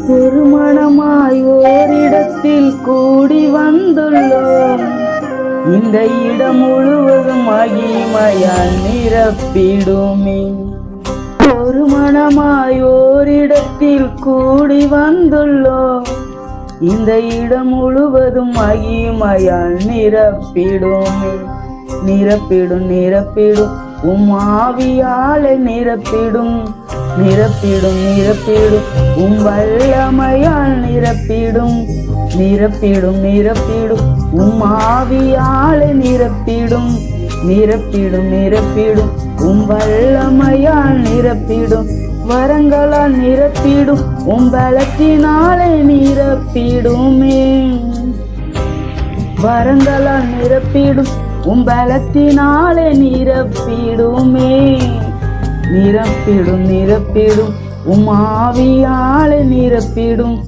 ஒரு மனமாய் ஓரிடத்தில் கூடி வந்துள்ளோம். இந்த இடம் முழுவதும் மகிமையால் நிரப்பிடுமே. ஒரு மனமாய் ஓரிடத்தில் கூடி வந்துள்ளோம். இந்த இடம் முழுவதும் மகிமையால் நிரப்பிடுமே. நிரப்பிடும் நிரப்பிடும் ஆவியாலே நிரப்பிடும். நிரப்பிடும் நிரப்பிடும் வல்லமையால் நிரப்பிடும். நிரப்பிடும் நிரப்பிடும் ஆவியாலே நிரப்பிடும். நிரப்பிடும் நிரப்பிடும் வல்லமையால் நிரப்பிடும். வரங்களால் நிரப்பிடும் பலத்தினாலே நிரப்பிடுமே. வரங்களால் நிரப்பிடும் பலத்தினாலே நிரப்பிடுமே. நிரப்பிடும் நிரப்பிடும் ஆவியாலே நிரப்பிடும்.